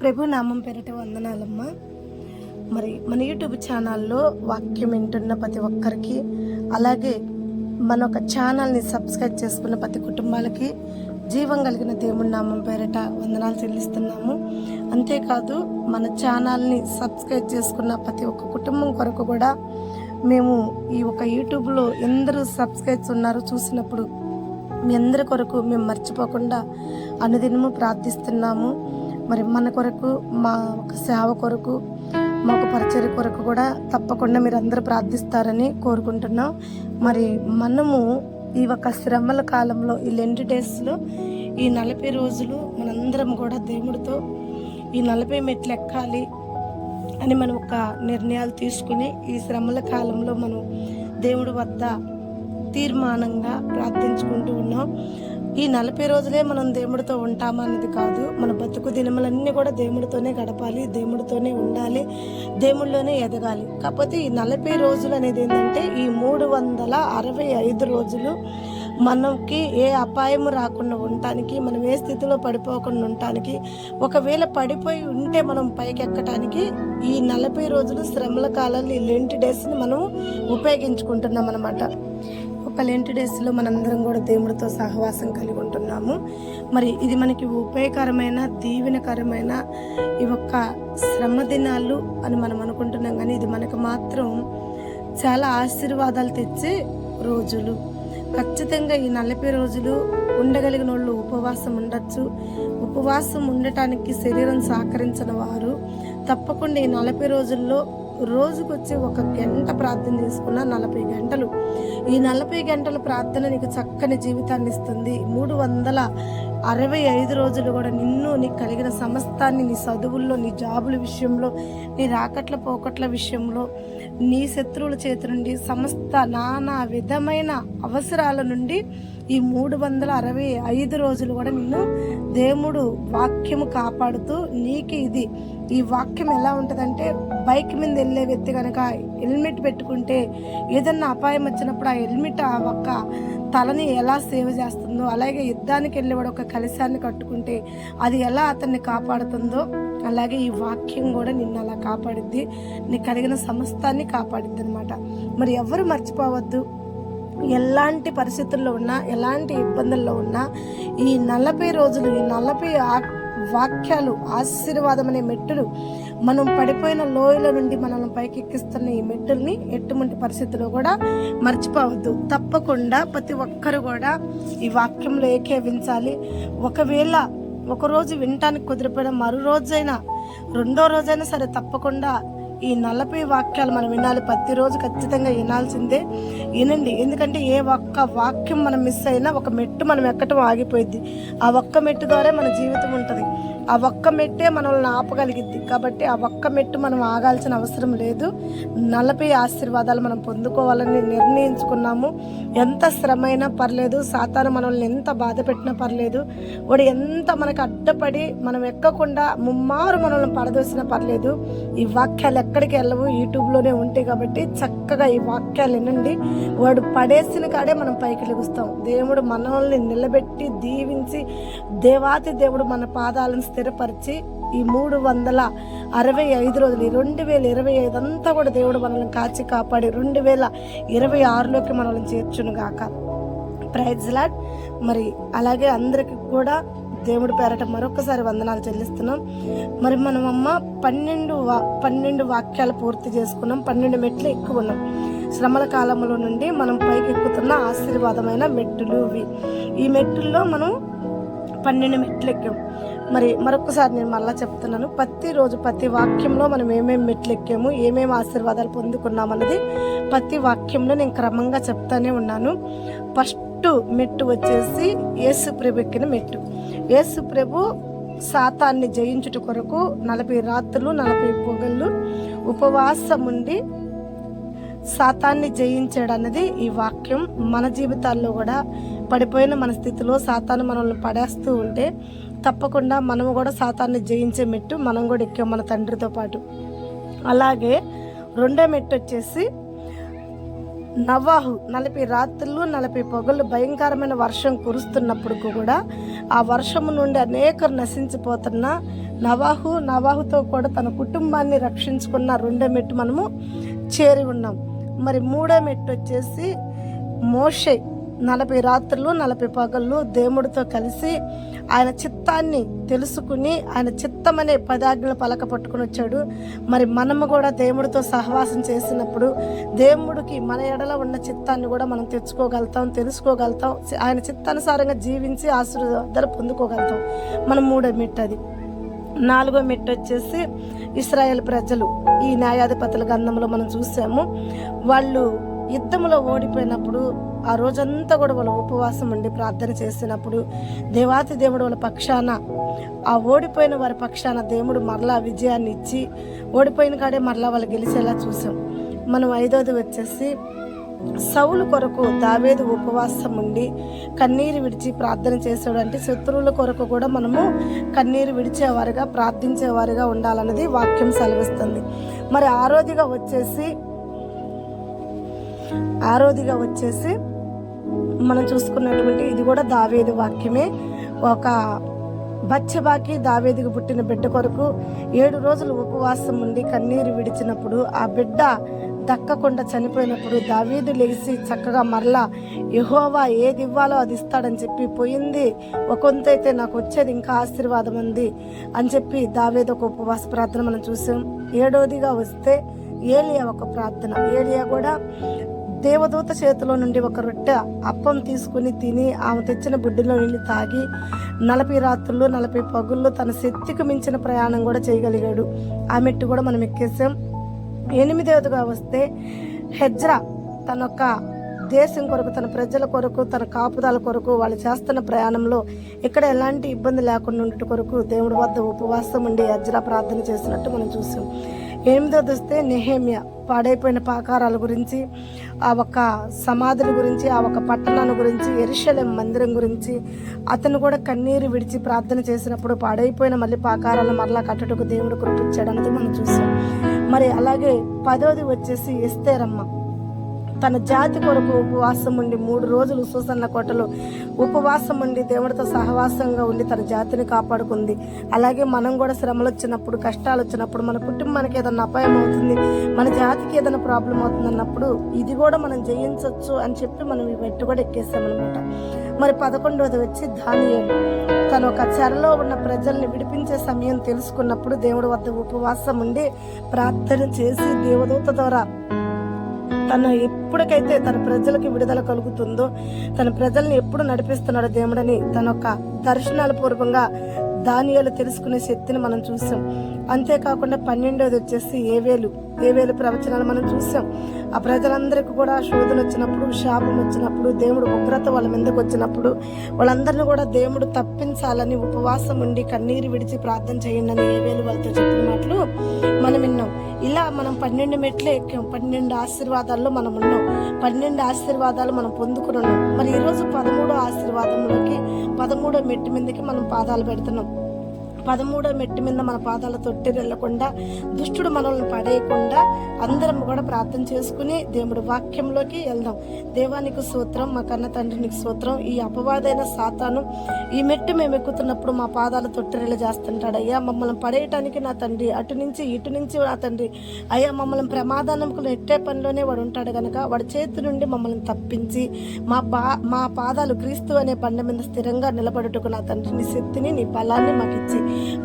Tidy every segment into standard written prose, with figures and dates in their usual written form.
ప్రభు నామం పేరిట వందనాలమ్మ. మరి మన యూట్యూబ్ ఛానల్లో వాక్యం వింటున్న ప్రతి ఒక్కరికి, అలాగే మన ఒక ఛానల్ని సబ్స్క్రైబ్ చేసుకున్న ప్రతి కుటుంబాలకి జీవం కలిగిన దేవుని నామం పేరిట వందనాలు చెల్లిస్తున్నాము. అంతేకాదు మన ఛానల్ని సబ్స్క్రైబ్ చేసుకున్న ప్రతి ఒక్క కుటుంబం కొరకు కూడా మేము ఈ ఒక యూట్యూబ్లో ఎందరూ సబ్స్క్రైబ్స్ ఉన్నారో చూసినప్పుడు మీ అందరి కొరకు మేము మర్చిపోకుండా అనుదినము ప్రార్థిస్తున్నాము. మరి మన కొరకు, మా ఒక సేవ కొరకు, మా ఒక పరిచర్య కొరకు కూడా తప్పకుండా మీరు అందరూ ప్రార్థిస్తారని కోరుకుంటున్నాం. మరి మనము ఈ ఒక శ్రమల కాలంలో, ఈ లెంట్ డేస్లో, ఈ 40 రోజులు మనందరం కూడా దేవుడితో ఈ 40 మెట్లు ఎక్కాలి అని మనం ఒక నిర్ణయాలు తీసుకుని ఈ శ్రమల కాలంలో మనం దేవుడి వద్ద తీర్మానంగా ప్రార్థించుకుంటూ ఉన్నాం. ఈ 40 రోజులే మనం దేవుడితో ఉంటామా అన్నది కాదు. మన బతుకు దినములన్నీ కూడా దేవుడితోనే గడపాలి, దేవుడితోనే ఉండాలి, దేవుళ్ళలోనే ఎదగాలి. కాకపోతే ఈ 40 రోజులు అనేది ఏంటంటే ఈ 365 రోజులు మనకి ఏ అపాయము రాకుండా ఉండటానికి, మనం ఏ స్థితిలో పడిపోకుండా ఉండటానికి, ఒకవేళ పడిపోయి ఉంటే మనం పైకి ఎక్కడానికి ఈ 40 రోజులు శ్రమల కాలంలో ఈ లెంట్ డేస్ని మనం ఉపయోగించుకుంటున్నాం అన్నమాట. ఒక లెంట్ డేస్లో మనందరం కూడా దేవుడితో సహవాసం కలిగి ఉంటున్నాము. మరి ఇది మనకి ఉపయోగకరమైన, దీవెనకరమైన ఈ ఒక్క శ్రమ దినాలు అని మనం అనుకుంటున్నాం, కానీ ఇది మనకు మాత్రం చాలా ఆశీర్వాదాలు తెచ్చే రోజులు. ఖచ్చితంగా ఈ 40 రోజులు ఉండగలిగిన వాళ్ళు ఉపవాసం ఉండొచ్చు. ఉపవాసం ఉండటానికి శరీరం సహకరించిన వారు తప్పకుండా ఈ 40 రోజుల్లో రోజుకొచ్చి 1 గంట ప్రార్థన చేసుకున్న 40 గంటలు, ఈ 40 గంటల ప్రార్థన నీకు చక్కని జీవితాన్ని ఇస్తుంది. 365 రోజులు కూడా నిన్ను, నీకు కలిగిన సమస్తాన్ని, నీ చదువుల్లో, నీ జాబుల విషయంలో, నీ రాకట్ల పోకట్ల విషయంలో, నీ శత్రువుల చేతి నుండి, సమస్త నానా విధమైన అవసరాల నుండి ఈ 365 రోజులు కూడా నిన్ను దేవుడు వాక్యము కాపాడుతూ, నీకు ఇది ఈ వాక్యం ఎలా ఉంటుందంటే, బైక్ మీద వెళ్ళే వ్యక్తి కనుక హెల్మెట్ పెట్టుకుంటే ఏదన్నా అపాయం వచ్చినప్పుడు ఆ హెల్మెట్ ఆ ఒక్క తలని ఎలా సేవ్ చేస్తుందో, అలాగే యుద్ధానికి వెళ్ళేవాడు ఒక కలశాన్ని కట్టుకుంటే అది ఎలా అతన్ని కాపాడుతుందో, అలాగే ఈ వాక్యం కూడా నిన్ను అలా కాపాడిద్ది, నీకు కలిగిన సమస్తాన్ని కాపాడిద్ది అనమాట. మరి ఎవరు మర్చిపోవద్దు, ఎలాంటి పరిస్థితుల్లో ఉన్నా, ఎలాంటి ఇబ్బందుల్లో ఉన్నా ఈ 40 రోజులు, ఈ 40 వాక్యాలు, ఆశీర్వాదం అనే మెట్టులు, మనం పడిపోయిన లోయల నుండి మనల్ని పైకి ఎక్కిస్తున్న ఈ మెట్టుల్ని ఎటువంటి పరిస్థితుల్లో కూడా మర్చిపోవద్దు. తప్పకుండా ప్రతి ఒక్కరు కూడా ఈ వాక్యంలో ఏకీవించాలి. ఒకవేళ ఒకరోజు వినటానికి కుదిరిపోయిన మరో రోజైనా, రెండో రోజైనా సరే తప్పకుండా ఈ 40 వాక్యాలు మనం వినాలి. ప్రతిరోజు ఖచ్చితంగా వినాల్సిందే. వినండి, ఎందుకంటే ఏ ఒక్క వాక్యం మనం మిస్ అయినా ఒక మెట్టు మనం ఎక్కటం ఆగిపోయింది. ఆ ఒక్క మెట్టు ద్వారా మన జీవితం ఉంటుంది. ఆ ఒక్క మెట్టే మనల్ని ఆపగలిగిద్ది. కాబట్టి ఆ ఒక్క మెట్టు మనం ఆగాల్సిన అవసరం లేదు. 40 ఆశీర్వాదాలు మనం పొందుకోవాలని నిర్ణయించుకున్నాము. ఎంత శ్రమ అయినా పర్లేదు, సాతాను మనల్ని ఎంత బాధ పెట్టినా పర్లేదు, వాడు ఎంత మనకు అడ్డపడి మనం ఎక్కకుండా ముమ్మారు మనల్ని పడదోసినా పర్లేదు, ఈ వాక్యాలు ఎక్కడికి వెళ్ళవు, యూట్యూబ్లోనే ఉంటాయి. కాబట్టి చక్కగా ఈ వాక్యాలు వినండి. వాడు పడేసిన కాడే మనం పైకి లెగుస్తాం. దేవుడు మనల్ని నిలబెట్టి దీవించి, దేవాతి దేవుడు మన పాదాలను స్థిరపరిచి ఈ 365 రోజులు, ఈ 2025 అంతా కూడా దేవుడు మనల్ని కాచి కాపాడి 2026లోకి మనల్ని చేర్చును గాక. Praise Lord. మరి అలాగే అందరికి కూడా దేవుడి పేరట మరొకసారి వందనాలు చెల్లిస్తున్నాం. మరి మనం 12 వాక్యాలు పూర్తి చేసుకున్నాం. 12 మెట్లు ఎక్కువ ఉన్నాం. శ్రమల కాలంలో నుండి మనం పైకి ఎక్కుతున్న ఆశీర్వాదమైన మెట్టులు ఇవి. ఈ మెట్టుల్లో మనం 12 మెట్లు ఎక్కాం. మరి మరొకసారి నేను మళ్ళీ చెప్తున్నాను, ప్రతిరోజు ప్రతి వాక్యంలో మనం ఏమేమి మెట్లు ఎక్కాము, ఏమేమి ఆశీర్వాదాలు పొందుకున్నామన్నది ప్రతి వాక్యంలో నేను క్రమంగా చెప్తానే ఉన్నాను. ఫస్ట్ మెట్టు వచ్చేసి యేసు ప్రభు ఎక్కిన మెట్టు. యేసు ప్రభు సాతాన్ని జయించుట కొరకు 40 రాత్రులు 40 పొగళ్ళు ఉపవాసం ఉండి సాతాన్ని జయించాడు అన్నది ఈ వాక్యం. మన జీవితాల్లో కూడా పడిపోయిన మన స్థితిలో సాతాను మనల్ని పడేస్తూ ఉంటే తప్పకుండా మనము కూడా సాతాన్ని జయించే మెట్టు మనం కూడా ఎక్కాం మన తండ్రితో పాటు. అలాగే రెండో మెట్టు వచ్చేసి నవాహు 40 రాత్రులు 40 పొగలు భయంకరమైన వర్షం కురుస్తున్నప్పుడు కూడా ఆ వర్షము నుండి అనేకరు నశించిపోతున్న నవాహుతో కూడా తన కుటుంబాన్ని రక్షించుకున్న 2వ మెట్టు మనము చేరి ఉన్నాం. మరి 3వ మెట్టు వచ్చేసి మోషే 40 రాత్రులు 40 పగళ్ళు దేవుడితో కలిసి ఆయన చిత్తాన్ని తెలుసుకుని ఆయన చిత్తమనే 10 ఆజ్ఞలు పలక పట్టుకుని వచ్చాడు. మరి మనము కూడా దేవుడితో సహవాసం చేసినప్పుడు దేవుడికి మన ఎడల ఉన్న చిత్తాన్ని కూడా మనం తెచ్చుకోగలుగుతాం, తెలుసుకోగలుగుతాం, ఆయన చిత్తానుసారంగా జీవించి ఆశీర్వాదాలు పొందుకోగలుగుతాం. మనం 3వ మెట్టు అది. 4వ మెట్టు వచ్చేసి ఇశ్రాయేల్ ప్రజలు ఈ న్యాయాధిపతుల గ్రంథంలో మనం చూసాము. వాళ్ళు యుద్ధంలో ఓడిపోయినప్పుడు ఆ రోజంతా కూడా వాళ్ళు ఉపవాసం ఉండి ప్రార్థన చేసినప్పుడు దేవాతి దేవుడు వాళ్ళ పక్షాన, ఆ ఓడిపోయిన వారి పక్షాన దేవుడు మరలా విజయాన్ని ఇచ్చి ఓడిపోయిన కాడే మరలా వాళ్ళు గెలిచేలా చూసాం. మనం 5వది వచ్చేసి సౌలు కొరకు దావీదు ఉపవాసం ఉండి కన్నీరు విడిచి ప్రార్థన చేశాడు. అంటే శత్రువుల కొరకు కూడా మనము కన్నీరు విడిచేవారుగా ప్రార్థించేవారుగా ఉండాలన్నది వాక్యం సెలవిస్తుంది. మరి ఆరోదిగా వచ్చేసి మనం చూసుకున్నటువంటి ఇది కూడా దావీదు వాక్యమే. ఒక బత్షెబాకి దావీదుకు పుట్టిన బిడ్డ కొరకు 7 రోజులు ఉపవాసం ఉండి కన్నీరు విడిచినప్పుడు ఆ బిడ్డ దక్కకుండా చనిపోయినప్పుడు దావీదు లేచి చక్కగా మరలా యెహోవా ఏది ఇవ్వాలో అది ఇస్తాడని చెప్పి పోయింది ఒకంతైతే నాకు వచ్చేది ఇంకా ఆశీర్వాదం ఉంది అని చెప్పి దావీదు ఒక ఉపవాస ప్రార్థన మనం చూసాం. 7వదిగా వస్తే ఏలియా ఒక ప్రార్థన. ఏలియా కూడా దేవదూత చేతిలో నుండి ఒక రొట్టె అప్పం తీసుకుని తిని ఆమె తెచ్చిన బుడ్డిలో నీళ్ళు తాగి 40 రాత్రులు 40 పగుళ్ళు తన శక్తికి మించిన ప్రయాణం కూడా చేయగలిగాడు. ఆ మెట్టు కూడా మనం ఎక్కేసాం. 8వదిగా వస్తే హెజ్రా తన యొక్క దేశం కొరకు, తన ప్రజల కొరకు, తన కాపుదాల కొరకు వాళ్ళు చేస్తున్న ప్రయాణంలో ఇక్కడ ఎలాంటి ఇబ్బంది లేకుండా ఉండట కొరకు దేవుడి వద్ద ఉపవాసం ఉండి హెజ్రా ప్రార్థన చేసినట్టు మనం చూసాం. 8వది వస్తే నెహెమ్యా పాడైపోయిన పాకారాల గురించి, ఆ ఒక్క సమాధుల గురించి, ఆ ఒక్క పట్టణాల గురించి, యెరూషలేము మందిరం గురించి అతను కూడా కన్నీరు విడిచి ప్రార్థన చేసినప్పుడు పాడైపోయిన మళ్ళీ పాకారాలను మరలా కట్టడకు దేవుడు కృపించాడు అన్నది మనం చూసాం. మరి అలాగే 10వది వచ్చేసి ఎస్తేరమ్మ తన జాతి కొరకు ఉపవాసం ఉండి 3 రోజులు సూసన్న కోటలో ఉపవాసం ఉండి దేవుడితో సహవాసంగా ఉండి తన జాతిని కాపాడుకుంది. అలాగే మనం కూడా శ్రమలు వచ్చినప్పుడు, కష్టాలు వచ్చినప్పుడు, మన కుటుంబానికి ఏదైనా అపాయం అవుతుంది, మన జాతికి ఏదైనా ప్రాబ్లం అవుతుంది అన్నప్పుడు ఇది కూడా మనం జయించవచ్చు అని చెప్పి మనం ఈ మెట్టు కూడా ఎక్కేసామన్నమాట. మరి 11వది వచ్చి దానియేలు తను ఒక చెరలో ఉన్న ప్రజల్ని విడిపించే సమయం తెలుసుకున్నప్పుడు దేవుడి వద్ద ఉపవాసం ఉండి ప్రార్థన చేసి దేవదూత ద్వారా తను ఎప్పటికైతే తన ప్రజలకి విడుదల కలుగుతుందో, తన ప్రజల్ని ఎప్పుడు నడిపిస్తున్నాడో దేవుడని తన యొక్క దర్శనాల పూర్వకంగా దానియేలు తెలుసుకునే శక్తిని మనం చూసాం. అంతేకాకుండా 12వది వచ్చేసి ఏవేలు ప్రవచనాలు మనం చూసాం. ఆ ప్రజలందరికీ కూడా శోధన వచ్చినప్పుడు, శాపం వచ్చినప్పుడు, దేవుడు ఉగ్రత వాళ్ళ మీదకి వచ్చినప్పుడు వాళ్ళందరినీ కూడా దేవుడు తప్పించాలని ఉపవాసం ఉండి కన్నీరు విడిచి ప్రార్థన చేయండి అని ఏవేలు వాళ్ళతో చెప్పిన మాటలు మనం విన్నాం. ఇలా మనం 12 మెట్లే ఎక్కాం. 12 ఆశీర్వాదాల్లో మనం ఉన్నాం. 12 ఆశీర్వాదాలు మనం పొందుకుని ఉన్నాం. మరి ఈరోజు 13వ ఆశీర్వాదంలోకి 13వ మెట్టు మీదకి మనం పాదాలు పెడుతున్నాం. 13వ మెట్టు మీద మన పాదాల తొట్టి వెళ్ళకుండా, దుష్టుడు మనల్ని పడేయకుండా అందరం కూడా ప్రార్థన చేసుకుని దేవుడి వాక్యంలోకి వెళ్దాం. దేవానికి స్తోత్రం, మా కన్న తండ్రికి స్తోత్రం. ఈ అపవాదైన సాతాను ఈ మెట్టు మేము ఎక్కుతున్నప్పుడు మా పాదాల తొట్టిరెళ్ళ చేస్తుంటాడు. అయ్యా మమ్మల్ని పడేయటానికి నా తండ్రి, అటు నుంచి ఇటు నుంచి నా తండ్రి, అయ్యా మమ్మల్ని ప్రమాదానికి నెట్టే పనిలోనే వాడు ఉంటాడు కనుక వాడి చేతి నుండి మమ్మల్ని తప్పించి మా పాదాలు క్రీస్తు అనే బండ మీద స్థిరంగా నిలబడుటకు నా తండ్రి నీ శక్తిని, నీ బలాన్ని మాకు ఇచ్చి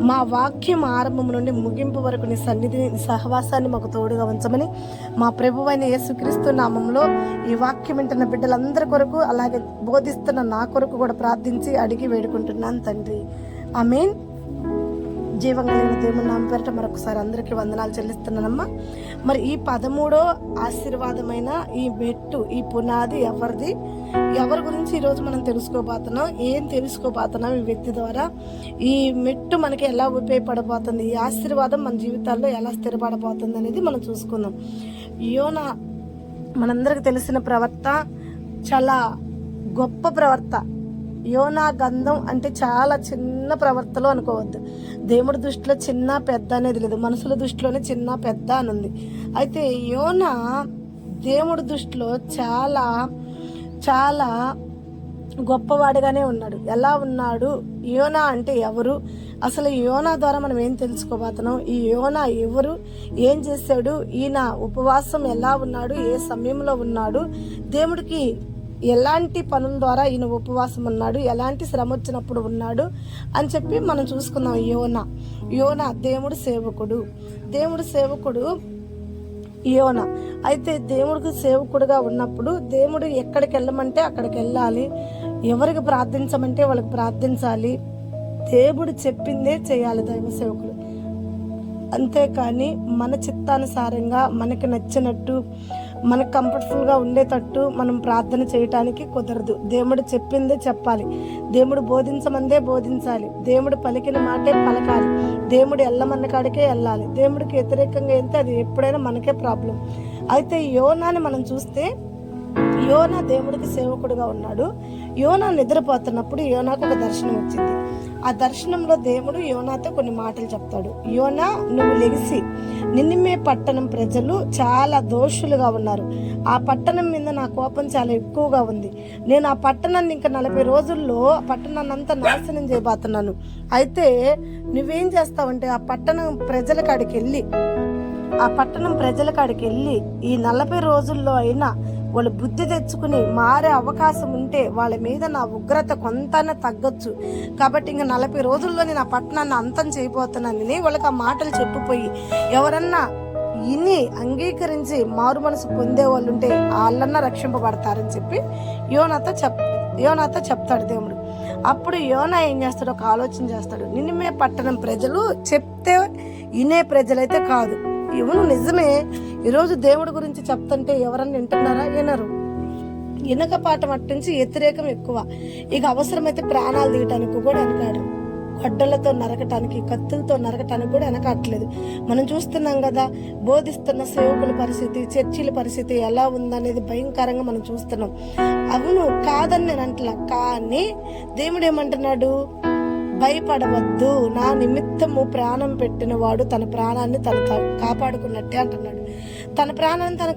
మా వాక్యం ఆరంభం నుండి ముగింపు వరకు నీ సన్నిధిని, నీ సహవాసాన్ని మాకు తోడుగా ఉంచమని మా ప్రభువైన యేసుక్రీస్తు నామంలో ఈ వాక్యం వింటున్న బిడ్డలందరి కొరకు, అలాగే బోధిస్తున్న నా కొరకు కూడా ప్రార్థించి అడిగి వేడుకుంటున్నాను తండ్రి. ఆమేన్. జీవం కలిగిన దేవుని నామం పేరిట మరొకసారి అందరికీ వందనాలు చెల్లిస్తున్నానమ్మా. మరి ఈ 13వ ఆశీర్వాదమైన ఈ మెట్టు, ఈ పునాది ఎవరి గురించి ఈరోజు మనం తెలుసుకోబోతున్నాం, ఏం తెలుసుకోబోతున్నాం ఈ వ్యక్తి ద్వారా, ఈ మెట్టు మనకి ఎలా ఉపయోగపడబోతుంది, ఈ ఆశీర్వాదం మన జీవితాల్లో ఎలా స్థిరపడబోతుంది అనేది మనం చూసుకుందాం. యోనా మనందరికి తెలిసిన ప్రవక్త, చాలా గొప్ప ప్రవక్త. యోనా గంధం అంటే చాలా చిన్న ప్రవర్తలో అనుకోవద్దు. దేవుడి దృష్టిలో చిన్న పెద్ద అనేది లేదు, మనుషుల దృష్టిలోనే చిన్న పెద్ద అని ఉంది. అయితే యోనా దేవుడి దృష్టిలో చాలా చాలా గొప్పవాడిగానే ఉన్నాడు. ఎలా ఉన్నాడు? యోనా అంటే ఎవరు? అసలు ఈ యోనా ద్వారా మనం ఏం తెలుసుకోబోతున్నాం? ఈ యోనా ఎవరు, ఏం చేశాడు, ఈయన ఉపవాసం ఎలా ఉన్నాడు, ఏ సమయంలో ఉన్నాడు, దేవుడికి ఎలాంటి పనుల ద్వారా ఈయన ఉపవాసం ఉన్నాడు, ఎలాంటి శ్రమ వచ్చినప్పుడు ఉన్నాడు అని చెప్పి మనం చూసుకుందాం. యోనా దేవుడు సేవకుడు యోనా. అయితే దేవుడికి సేవకుడుగా ఉన్నప్పుడు దేవుడు ఎక్కడికి వెళ్ళమంటే అక్కడికి వెళ్ళాలి, ఎవరికి ప్రార్థించమంటే వాళ్ళకి ప్రార్థించాలి, దేవుడు చెప్పిందే చేయాలి దైవ సేవకుడు. అంతేకాని మన చిత్తానుసారంగా మనకి నచ్చినట్టు మనకు కంఫర్టబుల్గా ఉండేటట్టు మనం ప్రార్థన చేయటానికి కుదరదు. దేవుడు చెప్పిందే చెప్పాలి, దేవుడు బోధించమందే బోధించాలి, దేవుడు పలికిన మాటే పలకాలి, దేవుడు వెళ్ళమన్న కాడికే వెళ్ళాలి. దేవుడికి వ్యతిరేకంగా వెళ్తే అది ఎప్పుడైనా మనకే ప్రాబ్లం. అయితే యోనాని మనం చూస్తే యోనా దేవుడికి సేవకుడుగా ఉన్నాడు. యోనా నిద్రపోతున్నప్పుడు యోనాకు ఒక దర్శనం వచ్చింది. ఆ దర్శనంలో దేవుడు యోనాతో కొన్ని మాటలు చెప్తాడు. యోనా, నువ్వు లెగిసి నినివే పట్టణం ప్రజలు చాలా దోషులుగా ఉన్నారు, ఆ పట్టణం మీద నా కోపం చాలా ఎక్కువగా ఉంది, నేను ఆ పట్టణాన్ని ఇంకా 40 రోజుల్లో పట్టణాన్ని అంతా నాశనం చేయబోతున్నాను. అయితే నువ్వేం చేస్తావంటే ఆ పట్టణం ప్రజల కాడికి వెళ్ళి ఈ 40 రోజుల్లో అయినా వాళ్ళు బుద్ధి తెచ్చుకుని మారే అవకాశం ఉంటే వాళ్ళ మీద నా ఉగ్రత కొంతనే తగ్గొచ్చు, కాబట్టి ఇంకా 40 రోజుల్లో నేను ఆ పట్టణాన్ని అంతం చేయబోతున్నానని వాళ్ళకి ఆ మాటలు చెప్పిపోయి ఎవరన్నా ఇని అంగీకరించి మారు మనసు పొందే వాళ్ళు ఉంటే వాళ్ళన్నా రక్షింపబడతారని చెప్పి యోనాతో చెప్తాడు దేవుడు. అప్పుడు యోనా ఏం చేస్తాడు, ఒక ఆలోచన చేస్తాడు. నినివే పట్టణం ప్రజలు చెప్తే ఇనే ప్రజలైతే కాదు. ఇవను నిజమే, ఈరోజు దేవుడి గురించి చెప్తుంటే ఎవరన్నా వింటున్నారా? వినరు. వినకపాఠం అట్టించి వ్యతిరేకం ఎక్కువ. ఇక అవసరమైతే ప్రాణాలు తీయటానికి కూడా వెనకాడు, గొడ్డలతో నరకటానికి, కత్తులతో నరకటానికి కూడా వెనకట్లేదు. మనం చూస్తున్నాం కదా, బోధిస్తున్న సేవకుల పరిస్థితి, చర్చిల పరిస్థితి ఎలా ఉందనేది భయంకరంగా మనం చూస్తున్నాం. అవును, కాదని నేను అంటలా, కానీ దేవుడు ఏమంటున్నాడు, భయపడవద్దు, నా నిమిత్తము ప్రాణం పెట్టిన వాడు తన ప్రాణాన్ని తను కాపాడుకున్నట్టే అంటున్నాడు. తన ప్రాణాన్ని తను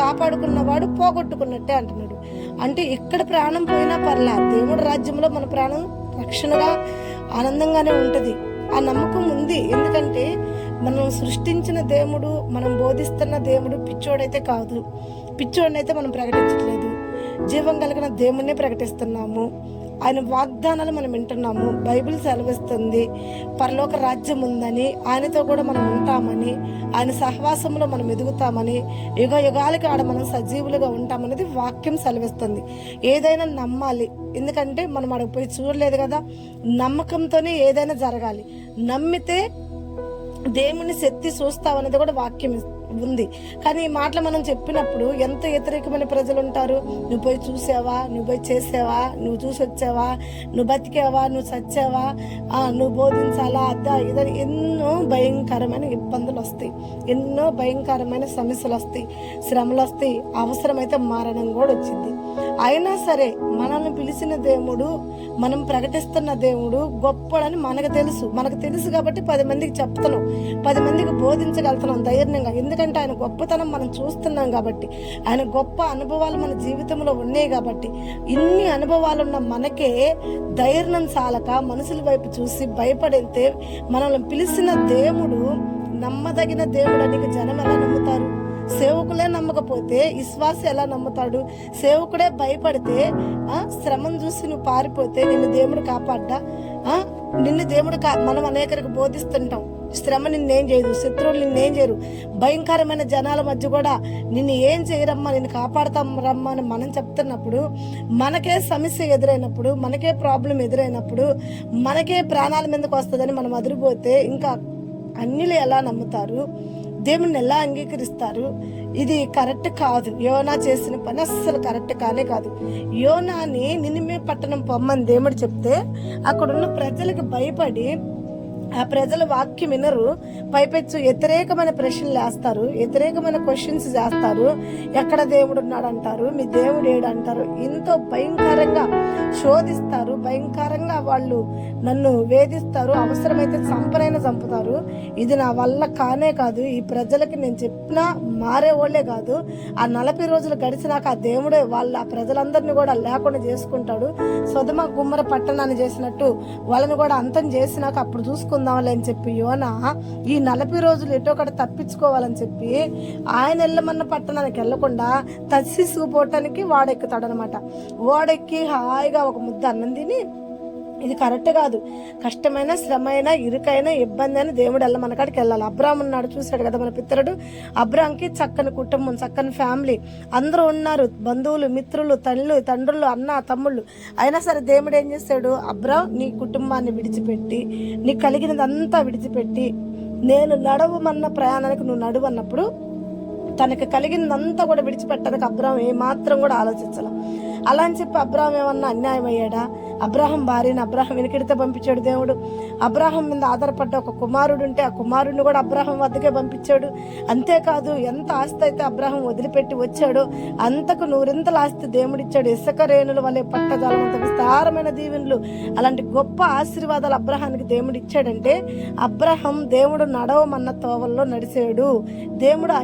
కాపాడుకున్నవాడు పోగొట్టుకున్నట్టే అంటున్నాడు. అంటే ఇక్కడ ప్రాణం పోయినా పర్లా, దేవుడి రాజ్యంలో మన ప్రాణం రక్షణగా ఆనందంగానే ఉంటది. ఆ నమ్మకం ఉంది. ఎందుకంటే మనం సృష్టించిన దేవుడు, మనం బోధిస్తున్న దేవుడు పిచ్చోడైతే కాదు. పిచ్చోడినైతే మనం ప్రకటించట్లేదు, జీవం కలిగిన దేవుణ్ణే ప్రకటిస్తున్నాము. ఆయన వాగ్దానాలు మనం వింటున్నాము. బైబిల్ సెలవిస్తుంది పరలోక రాజ్యం ఉందని, ఆయనతో కూడా మనం ఉంటామని, ఆయన సహవాసంలో మనం ఎదుగుతామని, యుగ యుగాలకి ఆడ మనం సజీవులుగా ఉంటామనేది వాక్యం సెలవిస్తుంది. ఏదైనా నమ్మాలి, ఎందుకంటే మనం అక్కడికి పోయి చూడలేదు కదా. నమ్మకంతోనే ఏదైనా జరగాలి. నమ్మితే దేవుని శక్తి చూస్తావనేది కూడా వాక్యం ఉంది. కానీ ఈ మాటలు మనం చెప్పినప్పుడు ఎంత వ్యతిరేకమైన ప్రజలు ఉంటారు. నువ్వు పోయి చూసావా, నువ్వు పోయి చేసావా, నువ్వు చూసి వచ్చావా, నువ్వు బతికావా, నువ్వు చచ్చావా, నువ్వు బోధించాలా, అద్దా ఇదని ఎన్నో భయంకరమైన ఇబ్బందులు వస్తాయి, ఎన్నో భయంకరమైన సమస్యలు వస్తాయి, శ్రమలు వస్తాయి, అవసరమైతే మరణం కూడా వచ్చింది. అయినా సరే మనల్ని పిలిచిన దేవుడు, మనం ప్రకటిస్తున్న దేవుడు గొప్పడని మనకు తెలుసు కాబట్టి 10 మందికి చెప్తున్నాం, 10 మందికి బోధించగలుగుతున్నాం ధైర్యంగా. ఎందుకంటే ఆయన గొప్పతనం మనం చూస్తున్నాం కాబట్టి, ఆయన గొప్ప అనుభవాలు మన జీవితంలో ఉన్నాయి కాబట్టి. ఇన్ని అనుభవాలు ఉన్న మనకే ధైర్యం చాలక మనుషుల వైపు చూసి భయపడితే మనల్ని పిలిచిన దేవుడు నమ్మదగిన దేవుడు అని జనం ఎలా నమ్ముతారు? సేవకులే నమ్మకపోతే విశ్వాస ఎలా నమ్ముతాడు? సేవకుడే భయపడితే, శ్రమను చూసి నువ్వు పారిపోతే నిన్ను దేవుడు కాపాడ్డా? నిన్ను దేవుడు మనం అనేకరికి బోధిస్తుంటాం, శ్రమ నిన్నేం చేయదు, శత్రువులు నిన్నేం చేయరు, భయంకరమైన జనాల మధ్య కూడా నిన్ను ఏం చేయరమ్మా, నిన్ను కాపాడతాం రమ్మా అని మనం చెప్తున్నప్పుడు, మనకే సమస్య ఎదురైనప్పుడు, మనకే ప్రాబ్లం ఎదురైనప్పుడు, మనకే ప్రాణాల మీదకి వస్తుందని మనం అదిరిపోతే ఇంకా అన్నిలు ఎలా నమ్ముతారు? దేవుని ఎలా అంగీకరిస్తారు? ఇది కరెక్ట్ కాదు. యోనా చేసిన పని అస్సలు కరెక్ట్ కాదు. యోనాని నినివే పట్టణం పొమ్మని దేవుడు చెప్తే అక్కడున్న ప్రజలకు భయపడి ఆ ప్రజలు వాక్యం వినరు, పైపెచ్చు వ్యతిరేకమైన ప్రశ్నలు వేస్తారు, వ్యతిరేకమైన క్వశ్చన్స్ చేస్తారు. ఎక్కడ దేవుడు ఉన్నాడు అంటారు, మీ దేవుడు ఏడంటారు. ఎంతో భయంకరంగా శోధిస్తారు, భయంకరంగా వాళ్ళు నన్ను వేధిస్తారు, అవసరమైతే చంపుతారు. ఇది నా వల్ల కానే కాదు. ఈ ప్రజలకి నేను చెప్పినా మారేవాళ్లే కాదు. ఆ 40 రోజులు గడిచినాక ఆ దేవుడే ఆ ప్రజలందరినీ కూడా లేకుండా చేసుకుంటాడు. సొదమ గుమ్మర పట్టణాన్ని చేసినట్టు వాళ్ళని కూడా అంతం చేసినాక అప్పుడు చూసుకుందాంలే అని చెప్పి యోనా ఈ 40 రోజులు ఎటో ఒకటి తప్పించుకోవాలని చెప్పి ఆయన వెళ్ళమన్న పట్టణానికి వెళ్లకుండా తస్సీసు పోవటానికి వాడెక్కుతాడనమాట. వాడెక్కి హాయిగా ఒక ముద్ద అన్నం తిని, ఇది కరెక్ట్ కాదు, కష్టమైన శ్రమైన ఇరుకైన ఇబ్బంది అని దేవుడు మన కాడికి వెళ్ళాలి. అబ్రాహం ఉన్నాడు, చూశాడు కదా మన పితరుడు. అబ్రాహాంకి చక్కని కుటుంబం, చక్కని ఫ్యామిలీ, అందరూ ఉన్నారు, బంధువులు, మిత్రులు, తండ్రులు, అన్న, తమ్ముళ్ళు. అయినా సరే దేవుడు ఏం చేశాడు, అబ్రాహం నీ కుటుంబాన్ని విడిచిపెట్టి, నీ కలిగినదంతా విడిచిపెట్టి, నేను నడవమన్న ప్రయాణానికి నువ్వు నడువు అన్నప్పుడు తనకి కలిగిందంతా కూడా విడిచిపెట్టడానికి అబ్రాహం ఏమాత్రం కూడా ఆలోచించాల. అలా అని చెప్పి అబ్రాహం ఏమన్నా అన్యాయం అయ్యాడా? అబ్రాహం భార్యని అబ్రాహం వెనుకడితే పంపించాడు దేవుడు. అబ్రాహం మీద ఆధారపడ్డ ఒక కుమారుడు ఉంటే ఆ కుమారుడిని కూడా అబ్రాహం వద్దకే పంపించాడు. అంతేకాదు, ఎంత ఆస్తి అయితే అబ్రాహం వదిలిపెట్టి వచ్చాడో అంతకు 100 ఆస్తి దేవుడిచ్చాడు. ఇసుక రేణుల వల్లే పట్టజాలంత విస్తారమైన దీవెనలు, అలాంటి గొప్ప ఆశీర్వాదాలు అబ్రాహానికి దేవుడు ఇచ్చాడంటే అబ్రాహం దేవుడు నడవమన్న తోవల్లో నడిచాడు. దేవుడు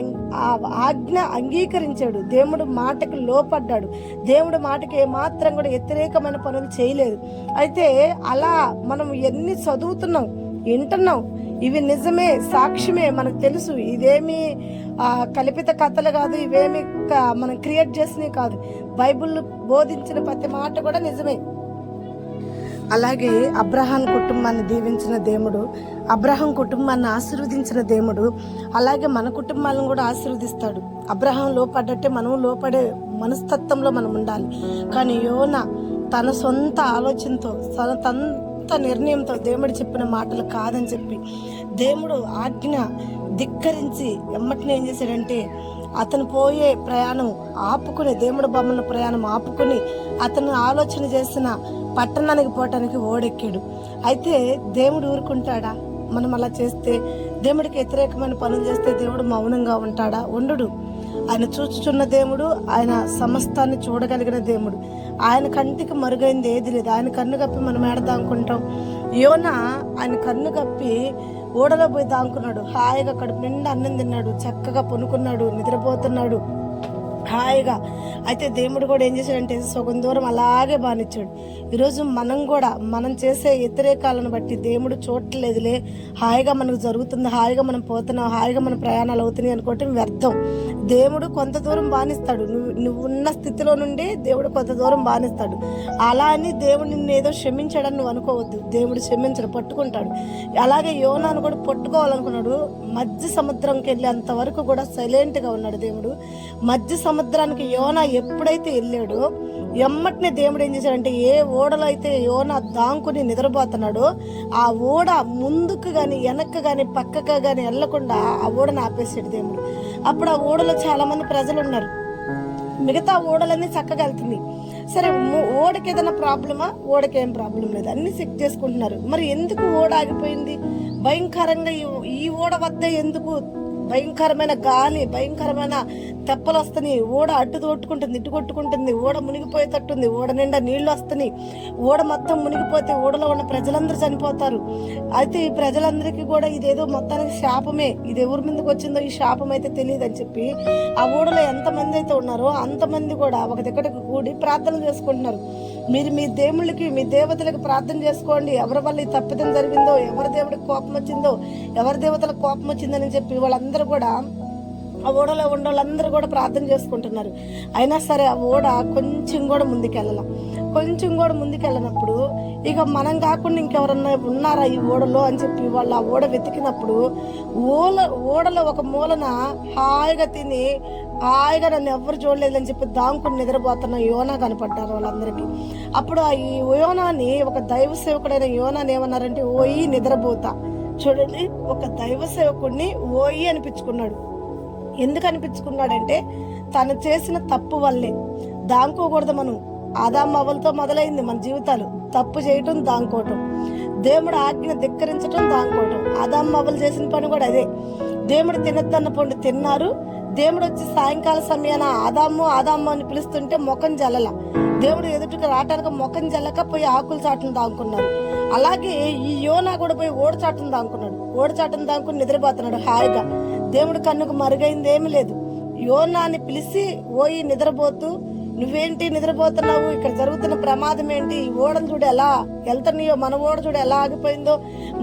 ఆ ఆజ్ఞ అంగీకరించాడు. దేవుడు మాటకి లోపడ్డాడు. దేవుడు మాటకి ఏమాత్రం కూడా వ్యతిరేకమైన పనులు చేయలేదు. అయితే అలా మనం ఎన్ని చదువుతున్నాం, వింటున్నాం, ఇవి నిజమే, సాక్ష్యమే, మనకు తెలుసు. ఇదేమి కల్పిత కథలు కాదు, ఇవేమి మనం క్రియేట్ చేసినవి కాదు. బైబిల్ బోధించిన ప్రతి మాట కూడా నిజమే. అలాగే అబ్రహాం కుటుంబాన్ని దీవించిన దేవుడు, అబ్రహాం కుటుంబాన్ని ఆశీర్వదించిన దేవుడు అలాగే మన కుటుంబాలను కూడా ఆశీర్వదిస్తాడు. అబ్రహాం లోపడ్డట్టే మనం లోపడే మనస్తత్వంలో మనం ఉండాలి. కానీ యోనా తన సొంత ఆలోచనతో, తన నిర్ణయంతో దేవుడు చెప్పిన మాటలు కాదని చెప్పి దేవుడు ఆజ్ఞ ధిక్కరించి ఎమ్మటిని ఏం చేశాడంటే అతను పోయే ప్రయాణం ఆపుకుని, దేవుడు బొమ్మల ప్రయాణం ఆపుకుని అతను ఆలోచన చేసిన పట్టణానికి పోవటానికి ఓడెక్కాడు. అయితే దేవుడు ఊరుకుంటాడా? మనం అలా చేస్తే, దేవుడికి వ్యతిరేకమైన పనులు చేస్తే దేవుడు మౌనంగా ఉంటాడా? ఉండడు. ఆయన చూచుచున్న దేవుడు, ఆయన సమస్తాన్ని చూడగలిగిన దేవుడు. ఆయన కంటికి మరుగైంది ఏది లేదు. ఆయన కన్ను కప్పి మనం ఏడ దాంకుంటాం? యోనా ఆయన కన్ను కప్పి ఓడలో పోయి దాంకున్నాడు. హాయిగా కడుపు నిండా అన్నం తిన్నాడు, చక్కగా పొనుకున్నాడు, నిద్రపోతున్నాడు హాయిగా. అయితే దేవుడు కూడా ఏం చేశాడంటే సగం దూరం అలాగే బానిచ్చాడు. ఈరోజు మనం కూడా మనం చేసే వ్యతిరేకాలను బట్టి దేవుడు చూడలేదులే, హాయిగా మనకు జరుగుతుంది, హాయిగా మనం పోతున్నాం, హాయిగా మన ప్రయాణాలు అవుతున్నాయి అనుకోవటం వ్యర్థం. దేవుడు కొంత దూరం బానిస్తాడు. నువ్వు ఉన్న స్థితిలో నుండి దేవుడు కొంత దూరం బానిస్తాడు. అలా అని దేవుడు నిన్ను ఏదో క్షమించాడని నువ్వు అనుకోవద్దు. దేవుడు క్షమించడు, పట్టుకుంటాడు. అలాగే యోనాను కూడా పట్టుకోవాలనుకున్నాడు. మధ్య సముద్రంకి వెళ్ళేంత వరకు కూడా సైలెంట్గా ఉన్నాడు దేవుడు. మధ్య సముద్రానికి యోనా ఎప్పుడైతే వెళ్ళాడో ఎమ్మటినే దేవుడు ఏం చేశాడంటే ఏ ఓడలో అయితే యోనా దాంకుని నిద్రపోతున్నాడో ఆ ఓడ ముందుకు కానీ వెనక్కి కానీ పక్కకు కానీ వెళ్ళకుండా ఆ ఓడను ఆపేసాడు దేవుడు. అప్పుడు ఆ ఓడలో చాలా మంది ప్రజలు ఉన్నారు. మిగతా ఓడలన్నీ చక్కగా వెళ్తుంది. సరే, ఓడకి ఏదైనా ప్రాబ్లమా? ఓడకి ఏం ప్రాబ్లం లేదు, అన్ని చెక్ చేసుకుంటున్నారు. మరి ఎందుకు ఓడ ఆగిపోయింది? భయంకరంగా ఈ ఓడ వద్ద ఎందుకు భయంకరమైన గాలి, భయంకరమైన తెప్పలు వస్తున్నాయి. ఓడ అడ్డు తోట్టుకుంటుంది, ఇటు కొట్టుకుంటుంది, ఓడ మునిగిపోయేటట్టుంది, ఓడ నిండా నీళ్లు వస్తున్నాయి. ఓడ మొత్తం మునిగిపోతే ఓడలో ఉన్న ప్రజలందరూ చనిపోతారు. అయితే ఈ ప్రజలందరికీ కూడా ఇదేదో మొత్తానికి శాపమే, ఇది ఎవరి మీదకి వచ్చిందో ఈ శాపం అయితే తెలియదు అని చెప్పి ఆ ఓడలో ఎంతమంది అయితే ఉన్నారో అంతమంది కూడా ఒక దగ్గరకు కూడి ప్రార్థన చేసుకుంటున్నారు. మీరు మీ దేవుళ్ళకి, మీ దేవతలకు ప్రార్థన చేసుకోండి. ఎవరి వల్ల ఈ తప్పిదం జరిగిందో, ఎవరి దేవుడికి కోపం వచ్చిందో, ఎవరి దేవతలకు కోపం వచ్చిందని చెప్పి వాళ్ళందరూ కూడా ఆ ఓడలో ఉన్న వాళ్ళందరూ కూడా ప్రార్థన చేసుకుంటున్నారు. అయినా సరే ఆ ఓడ కొంచెం కూడా ముందుకెళ్ళినప్పుడు ఇక మనం కాకుండా ఇంకెవరన్నా ఉన్నారా ఈ ఓడలో అని చెప్పి వాళ్ళు ఆ ఓడ వెతికినప్పుడు ఓడలో ఒక మూలన హాయిగా తిని హాయిగా నన్ను ఎవరు చూడలేదని చెప్పి దాంకుని నిద్రపోతున్న యోనా కనపడ్డారు వాళ్ళందరికీ. అప్పుడు ఈ యోనాని, ఒక దైవ సేవకుడైన యోనాని ఏమన్నారంటే ఓయి నిద్రపోతా. చూడండి, ఒక దైవ సేవకుడిని ఓయి అనిపించుకున్నాడు. ఎందుకు అనిపించుకున్నాడంటే తను చేసిన తప్పు వల్లే. దాంకోకూడదు మనం. ఆదాము అవ్వలతో మొదలైంది మన జీవితాలు. తప్పు చేయటం, దాంకోవటం. దేవుడు ఆజ్ఞ ధిక్కరించడం, దానుకోవటం. ఆదాము అవ్వలు చేసిన పని కూడా అదే. దేవుడు తినొద్దన్న పండు తిన్నారు. దేవుడు వచ్చి సాయంకాల సమయాన ఆదాము ఆదాము అని పిలుస్తుంటే ముఖం జల్లల. దేవుడు ఎదుటికి రావటానికి ముఖం జల్లక పోయి ఆకుల చాటును దాముకున్నారు. అలాగే ఈ యోనా కూడా పోయి ఓడచాటును దాముకున్నాడు. ఓడచాటును దాముకుని నిద్రపోతున్నాడు హాయిగా. దేవుడు కన్నుకు మరుగైంది ఏమి లేదు. యోనాని పిలిచి ఓయి నిద్రపోతూ, నువ్వేంటి నిద్రపోతున్నావు, ఇక్కడ జరుగుతున్న ప్రమాదం ఏంటి, ఈ ఓడను చూడు ఎలా వెళ్తున్నాయో, మన ఓడ చూడు ఎలా ఆగిపోయిందో,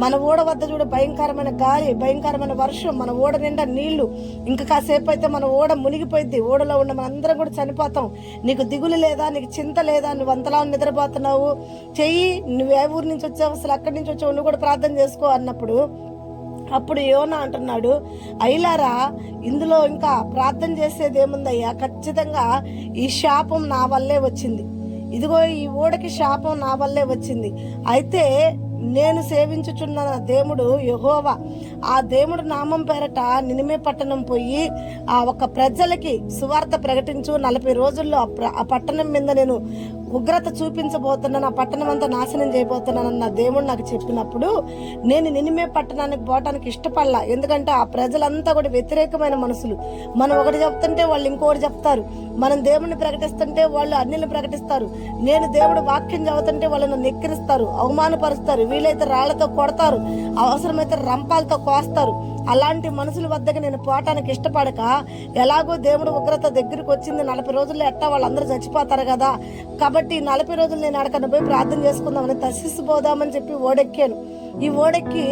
మన ఓడ వద్ద చూడు భయంకరమైన గాలి, భయంకరమైన వర్షం, మన ఓడ నిండా నీళ్లు, ఇంకా కాసేపు అయితే మన ఓడ మునిగిపోయింది, ఓడలో ఉన్న మనందరం కూడా చనిపోతాం, నీకు దిగులు లేదా, నీకు చింత లేదా, నువ్వు అంతలా నిద్రపోతున్నావు, చెయ్యి, నువ్వు ఏ ఊరి నుంచి వచ్చావు, అసలు అక్కడి నుంచి వచ్చావు, నువ్వు కూడా ప్రార్థన చేసుకో అన్నప్పుడు అప్పుడు యోనా అంటున్నాడు, అయ్యలారా ఇందులో ఇంకా ప్రార్థన చేసేది ఏముందయ్యా, ఖచ్చితంగా ఈ శాపం నా వల్లే వచ్చింది, ఇదిగో ఈ ఓడకి శాపం నా వల్లే వచ్చింది. అయితే నేను సేవించుచున్న దేవుడు యెహోవా, ఆ దేవుడు నామం పేరట నినివే పట్టణం పోయి ఆ ఒక ప్రజలకి సువార్త ప్రకటించు, 40 రోజుల్లో ఆ పట్టణం మీద నేను ఉగ్రత చూపించబోతున్నాను, ఆ పట్టణం అంతా నాశనం చేయబోతున్నానన్న దేవుడు నాకు చెప్పినప్పుడు నేను నినివే పట్టణానికి పోవటానికి ఇష్టపడలా. ఎందుకంటే ఆ ప్రజలంతా కూడా వ్యతిరేకమైన మనుషులు. మనం ఒకటి చెప్తుంటే వాళ్ళు ఇంకొకటి చెప్తారు, మనం దేవుడిని ప్రకటిస్తుంటే వాళ్ళు అన్యులను ప్రకటిస్తారు, నేను దేవుడు వాక్యం చదువుతుంటే వాళ్ళను నెక్కిరిస్తారు, అవమానపరుస్తారు, వీలైతే రాళ్లతో కొడతారు, అవసరమైతే రంపాలతో కోస్తారు. అలాంటి మనుషుల వద్దకు నేను పోవటానికి ఇష్టపడక, ఎలాగో దేవుడు ఉగ్రత దగ్గరికి వచ్చింది, 40 రోజుల్లో ఎట్టా వాళ్ళందరూ చచ్చిపోతారు కదా, కాబట్టి 40 రోజులు నేను అడగను పోయి ప్రార్థన చేసుకుందామని తసిసిపోదామని చెప్పి ఓడెక్కాను. ఈ ఓడెక్కి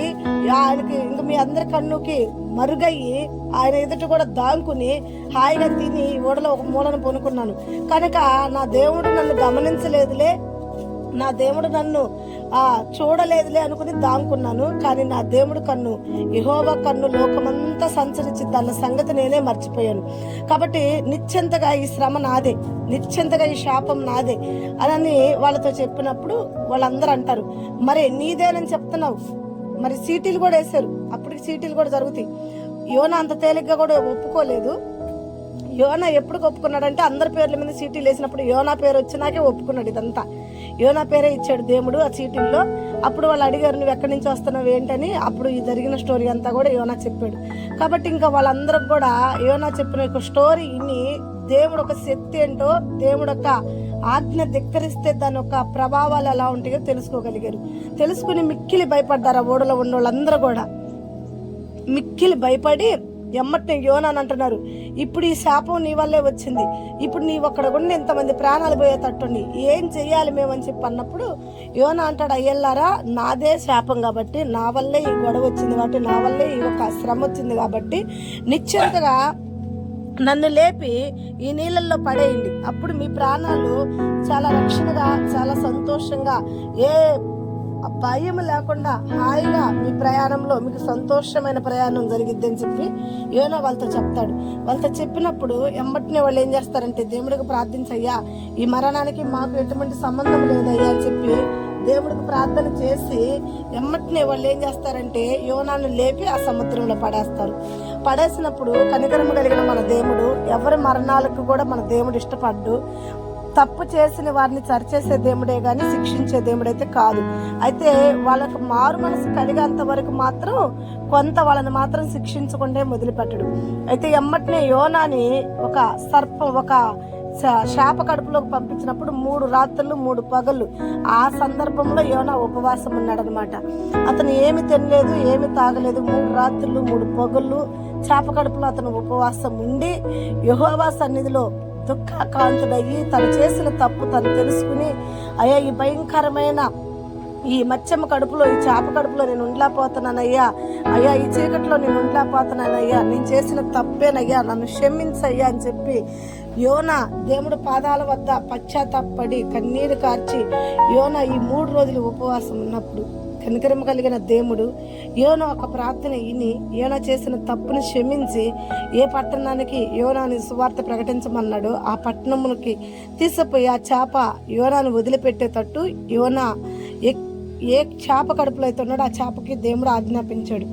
ఆయనకి ఇంక మీ అందరి కన్నుకి మరుగయ్యి ఆయన ఎదుట కూడా దాంకుని హాయిగా తిని ఓడలో ఒక మూలను పొనుకున్నాను. కనుక నా దేవుడు నన్ను గమనించలేదులే, నా దేవుడు నన్ను చూడలేదులే అనుకుని దాంకున్నాను. కానీ నా దేవుడు కన్ను, యెహోవా కన్ను లోకమంతా సంచరించింది అన్న సంగతి నేనే మర్చిపోయాను. కాబట్టి నిశ్చింతగా ఈ శ్రమ నాదే, నిశ్చింతగా ఈ శాపం నాదే అని వాళ్ళతో చెప్పినప్పుడు వాళ్ళందరూ అంటారు, మరి నీదేనని చెప్తున్నావు, మరి సీటీలు కూడా వేశారు. అప్పటికి సీటీలు కూడా జరుగుతాయి. యోనా అంత తేలిగ్గా కూడా ఒప్పుకోలేదు. యోనా ఎప్పుడు ఒప్పుకున్నాడంటే అందరి పేర్ల మీద సీటీలు వేసినప్పుడు యోనా పేరు వచ్చినాకే ఒప్పుకున్నాడు. ఇదంతా యోనా పేరే ఇచ్చాడు దేవుడు ఆ చీటీల్లో. అప్పుడు వాళ్ళు అడిగారు, నువ్వు ఎక్కడి నుంచి వస్తున్నావు ఏంటని. అప్పుడు ఈ జరిగిన స్టోరీ అంతా కూడా యోనా చెప్పాడు. కాబట్టి ఇంకా వాళ్ళందరూ కూడా యోనా చెప్పిన ఒక స్టోరీ విని దేవుడు ఒక శక్తి ఏంటో, దేవుడు ఒక ఆజ్ఞ ధిక్కరిస్తే దాని యొక్క ప్రభావాలు ఎలా ఉంటాయో తెలుసుకోగలిగారు. తెలుసుకుని మిక్కిలి భయపడ్డారు. ఆ ఓడలో ఉన్న వాళ్ళందరూ కూడా మిక్కిలి భయపడి ఎమ్మటిని యోనాని అంటున్నారు, ఇప్పుడు ఈ శాపం నీ వల్లే వచ్చింది, ఇప్పుడు నీ ఒక్కడ కూడా ఇంతమంది ప్రాణాలు పోయేటట్టుండి ఏం చెయ్యాలి మేమని చెప్పి అన్నప్పుడు యోనా అంటాడు, అయ్యల్లారా నాదే శాపం కాబట్టి, నా వల్లే ఈ గొడవ వచ్చింది కాబట్టి, నా వల్లే ఈ ఒక శ్రమ వచ్చింది కాబట్టి నిశ్చింతగా నన్ను లేపి ఈ నీళ్ళల్లో పడేయండి, అప్పుడు మీ ప్రాణాలు చాలా రక్షణగా, చాలా సంతోషంగా, ఏ భయం లేకుండా హాయిగా మీ ప్రయాణంలో మీకు సంతోషమైన ప్రయాణం జరిగిద్ది అని చెప్పి యోనా వాళ్ళతో చెప్తాడు. వాళ్ళతో చెప్పినప్పుడు ఎమ్మటినే వాళ్ళు ఏం చేస్తారంటే, దేవుడికి ప్రార్థించయ్యా, ఈ మరణానికి మాకు ఎటువంటి సంబంధం లేదయ్యా అని చెప్పి దేవుడికి ప్రార్థన చేసి ఎమ్మటినే వాళ్ళు ఏం చేస్తారంటే యోనాను లేపి ఆ సముద్రంలో పడేస్తారు. పడేసినప్పుడు కనికరము కలిగిన మన దేవుడు ఎవరి మరణాలకు కూడా మన దేవుడు ఇష్టపడ్డు. తప్పు చేసిన వారిని సరిచేసే దేవుడే గాని శిక్షించే దేవుడైతే కాదు. అయితే వాళ్ళకు మారు మనసు కలిగేంత వరకు మాత్రం కొంత వాళ్ళని మాత్రం శిక్షించకుండా మొదలుపెట్టడు. అయితే ఎమ్మటినే యోనాని ఒక సర్పం ఒక శాప కడుపులోకి పంపించినప్పుడు 3 రాత్రులు 3 పగళ్ళు ఆ సందర్భంలో యోనా ఉపవాసం ఉన్నాడనమాట. అతను ఏమి తినలేదు, ఏమి తాగలేదు. 3 రాత్రులు 3 పగళ్ళు శాప కడుపులో అతను ఉపవాసం ఉండి యెహోవా సన్నిధిలో దుఃఖాకాంతుడయ్యి తను చేసిన తప్పు తను తెలుసుకుని, అయ్యా ఈ భయంకరమైన ఈ మత్స్యమ్మ కడుపులో, ఈ చేప కడుపులో నేను ఉండలేకపోతున్నానయ్యా, అయ్యా ఈ చీకట్లో నేను ఉండలేకపోతున్నానయ్యా, నేను చేసిన తప్పేనయ్యా, నన్ను క్షమించయ్యా అని చెప్పి యోనా దేవుడు పాదాల వద్ద పశ్చాత్తాపడి కన్నీరు కార్చి యోనా ఈ 3 రోజులు ఉపవాసం ఉన్నప్పుడు కనికరం కలిగిన దేవుడు యోనా ఒక ప్రార్థన విని యోనా చేసిన తప్పును క్షమించి ఏ పట్టణానికి యోనాని సువార్త ప్రకటించమన్నాడో ఆ పట్టణమునికి తీసుకుపోయి ఆ చేప యోనాను వదిలిపెట్టేటట్టు యోనా ఏ చేప కడుపులో అయితే ఉన్నాడో ఆ చేపకి దేవుడు ఆజ్ఞాపించాడు.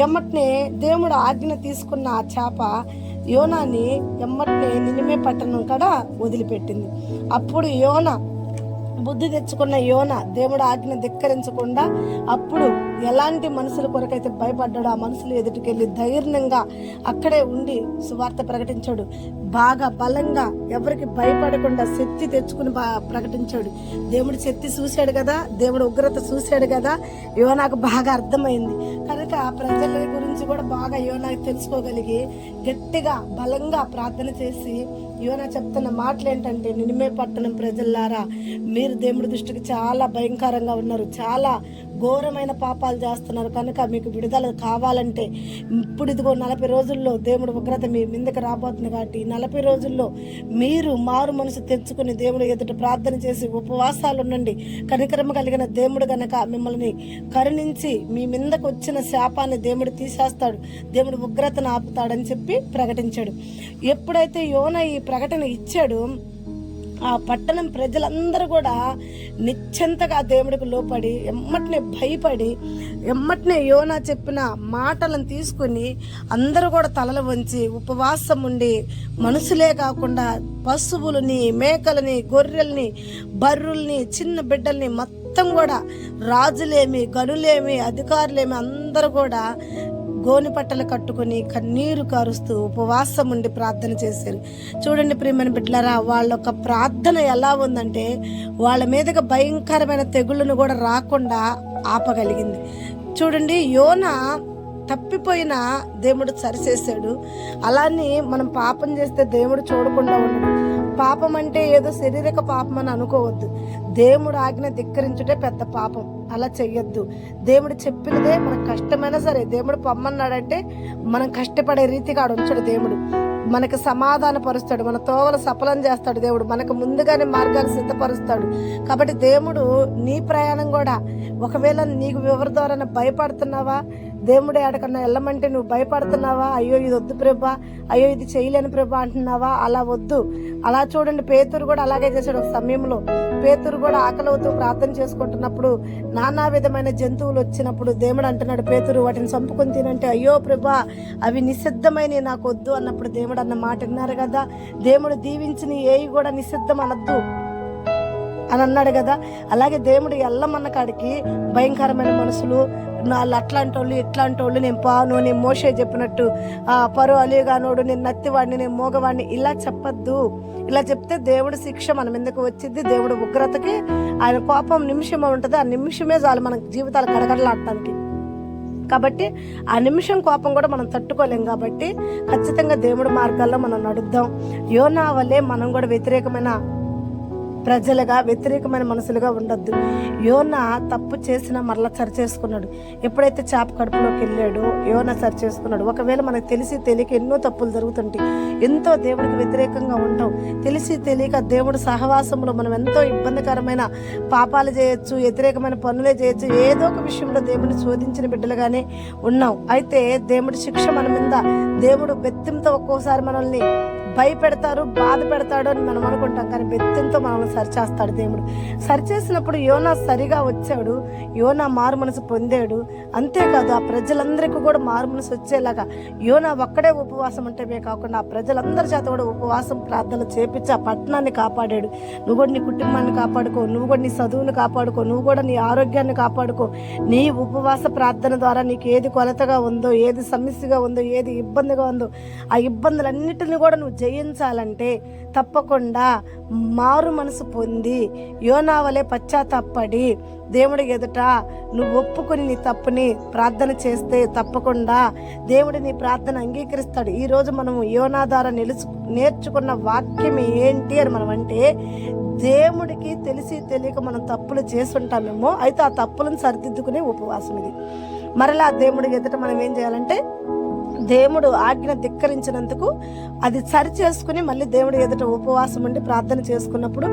ఎమ్మటినే దేవుడు ఆజ్ఞ తీసుకున్న ఆ చేప యోనాని ఎమ్మటినే నినివే పట్టణం కాడ వదిలిపెట్టింది. అప్పుడు యోనా బుద్ధి తెచ్చుకున్న యోన దేవుడు ఆజ్ఞ ధిక్కరించకుండా అప్పుడు ఎలాంటి మనుషుల కొరకైతే భయపడ్డాడో ఆ మనుషులు ఎదుటికెళ్ళి ధైర్యంగా అక్కడే ఉండి సువార్త ప్రకటించాడు. బాగా బలంగా ఎవరికి భయపడకుండా శక్తి తెచ్చుకుని ప్రకటించాడు. దేవుడు శక్తి చూశాడు కదా, దేవుడు ఉగ్రత చూశాడు కదా, యోనాకు బాగా అర్థమైంది కనుక ప్రజల గురించి కూడా బాగా యోనాకు తెలుసుకోగలిగి గట్టిగా బలంగా ప్రార్థన చేసి యోనా చెప్తున్న మాటలు ఏంటంటే, నినివే పట్టణం ప్రజల్లారా, మీరు దేవుడి దృష్టికి చాలా భయంకరంగా ఉన్నారు, చాలా ఘోరమైన పాపాలు చేస్తున్నారు కనుక మీకు విడుదల కావాలంటే ఇప్పుడు ఇదిగో 40 రోజుల్లో దేవుడు ఉగ్రత మీ మీదకి రాబోతుంది కాబట్టి 40 రోజుల్లో మీరు మారు మనసు తెచ్చుకుని దేవుడు ఎదుట ప్రార్థన చేసి ఉపవాసాలు ఉండండి. కనికరమ కలిగిన దేవుడు గనక మిమ్మల్ని కరుణించి మీ మీదకు వచ్చిన శాపాన్ని దేవుడు తీసేస్తాడు, దేవుడు ఉగ్రతను ఆపుతాడని చెప్పి ప్రకటించాడు. ఎప్పుడైతే యోనా ఈ ప్రకటన ఇచ్చాడు, ఆ పట్టణం ప్రజలందరూ కూడా నిశ్చింతగా దేవుడికి లోపడి ఎమ్మటినే భయపడి ఎమ్మటినే యోనా చెప్పిన మాటలను తీసుకుని అందరూ కూడా తలలు వంచి ఉపవాసం ఉండి మనుషులే కాకుండా పశువులని, మేకలని, గొర్రెల్ని, బర్రుల్ని, చిన్న బిడ్డల్ని మొత్తం కూడా రాజులేమి, గనులేమి, అధికారులేమి అందరూ కూడా గోని పట్టలు కట్టుకుని కన్నీరు కారుస్తూ ఉపవాసం ఉండి ప్రార్థన చేశారు. చూడండి ప్రియమైన బిడ్డలారా, వాళ్ళ యొక్క ప్రార్థన ఎలా ఉందంటే వాళ్ళ మీదకి భయంకరమైన తెగుళ్ళను కూడా రాకుండా ఆపగలిగింది. చూడండి, యోనా తప్పిపోయిన దేవుడు సరిచేశాడు. అలానే మనం పాపం చేస్తే దేవుడు చూడకుండా ఉండడు. పాపం అంటే ఏదో శారీరక పాపం అని అనుకోవద్దు. దేవుడు ఆజ్ఞ ధిక్కరించుటే పెద్ద పాపం, అలా చెయ్యొద్దు. దేవుడు చెప్పినదే మనకు కష్టమైనా సరే దేవుడు పొమ్మన్నాడంటే మనం కష్టపడే రీతిగా ఉంచాడు. దేవుడు మనకు సమాధాన పరుస్తాడు, మన తోవలు సఫలం చేస్తాడు. దేవుడు మనకు ముందుగానే మార్గాలు సిద్ధపరుస్తాడు. కాబట్టి దేవుడు నీ ప్రయాణం కూడా ఒకవేళ నీకు ఎవరి ద్వారా భయపడుతున్నావా, దేవుడే ఆడకన్నా వెళ్ళమంటే నువ్వు భయపడుతున్నావా, అయ్యో ఇది వద్దు ప్రభా, అయ్యో ఇది చేయలేని ప్రభా అంటున్నావా, అలా వద్దు. అలా చూడండి, పేతురు కూడా అలాగే చేశాడు. ఒక సమయంలో పేతురు కూడా ఆకలితో ప్రార్థన చేసుకుంటున్నప్పుడు నానా విధమైన జంతువులు వచ్చినప్పుడు దేవుడు అంటున్నాడు, పేతురు వాటిని చంపుకొని తినంటే, అయ్యో ప్రభా అవి నిషిద్ధమైన నాకు వద్దు అన్నప్పుడు దేవుడు అన్న మాట విన్నారు కదా. దేవుడు దీవించిన ఏవి కూడా నిషిద్ధం అనద్దు అని అన్నాడు కదా. అలాగే దేవుడు ఎల్లమన్న కాడికి భయంకరమైన మనుషులు, వాళ్ళు అట్లాంటి వాళ్ళు ఇట్లాంటి వాళ్ళు, నేను పాను, నేను మోషే చెప్పినట్టు పరు అలిగానోడు, నేను నత్తివాడిని, నేను మోగవాడిని, ఇలా చెప్పద్దు. ఇలా చెప్తే దేవుడు శిక్ష మనం ఎందుకు వచ్చింది. దేవుడు ఉగ్రతకి ఆయన కోపం నిమిషమే ఉంటుంది, ఆ నిమిషమే చాలు మన జీవితాలు గడగడలాడటానికి. కాబట్టి ఆ నిమిషం కోపం కూడా మనం తట్టుకోలేం. కాబట్టి ఖచ్చితంగా దేవుడి మార్గాల్లో మనం నడుద్దాం. యోనా వల్లే మనం కూడా వ్యతిరేకమైన ప్రజలుగా, వ్యతిరేకమైన మనసులుగా ఉండొద్దు. యోనా తప్పు చేసినా మరలా సరి చేసుకున్నాడు. ఎప్పుడైతే చేప కడుపులోకి వెళ్ళాడో యోనా సరి చేసుకున్నాడు. ఒకవేళ మనకు తెలిసి తెలియక ఎన్నో తప్పులు జరుగుతుంటాయి, ఎంతో దేవుడికి వ్యతిరేకంగా ఉంటాం, తెలిసి తెలియక దేవుడు సహవాసంలో మనం ఎంతో ఇబ్బందికరమైన పాపాలు చేయొచ్చు, వ్యతిరేకమైన పనులే చేయొచ్చు, ఏదో ఒక విషయంలో దేవుడిని శోధించిన బిడ్డలుగానే ఉన్నాం. అయితే దేవుడి శిక్ష మన మీద, దేవుడు బెత్తంతో ఒక్కోసారి మనల్ని భయపెడతారు, బాధ పెడతాడు అని మనం అనుకుంటాం, కానీ బెత్తంతో మనల్ని సరిచేస్తాడు దేవుడు. సరిచేసినప్పుడు యోనా సరిగా వచ్చాడు, యోనా మారు మనసు పొందాడు. అంతేకాదు ఆ ప్రజలందరికీ కూడా మారు మనసు వచ్చేలాగా యోనా ఒక్కడే ఉపవాసం ఉంటేమే కాకుండా ఆ ప్రజలందరి చేత కూడా ఉపవాసం ప్రార్థనలు చేపించి ఆ పట్టణాన్ని కాపాడాడు. నువ్వు కూడా నీ కుటుంబాన్ని కాపాడుకో, నువ్వు కూడా నీ చదువుని కాపాడుకో, నువ్వు కూడా నీ ఆరోగ్యాన్ని కాపాడుకో. నీ ఉపవాస ప్రార్థన ద్వారా నీకు ఏది కొలతగా ఉందో, ఏది సమస్యగా ఉందో, ఏది ఇబ్బందిగా ఉందో, ఆ ఇబ్బందులన్నిటిని కూడా నువ్వు జయించాలంటే తప్పకుండా మారు మనసు పొంది యోనా వలె పశ్చాత్తాపడి దేవుడి ఎదుట నువ్వు ఒప్పుకొని నీ తప్పుని ప్రార్థన చేస్తే తప్పకుండా దేవుడు నీ ప్రార్థన అంగీకరిస్తాడు. ఈరోజు మనము యోనా ద్వారా నేర్చుకున్న వాక్యం ఏంటి అని మనం అంటే, దేవుడికి తెలిసి తెలియక మనం తప్పులు చేస్తుంటామేమో, అయితే ఆ తప్పులను సరిదిద్దుకునే ఉపవాసం ఇది. మరలా దేవుడి ఎదుట మనం ఏం చేయాలంటే, దేవుడు ఆజ్ఞ ధిక్కరించినందుకు అది సరి చేసుకుని మళ్ళీ దేవుడు ఎదుట ఉపవాసం ఉండి ప్రార్థన చేసుకున్నప్పుడు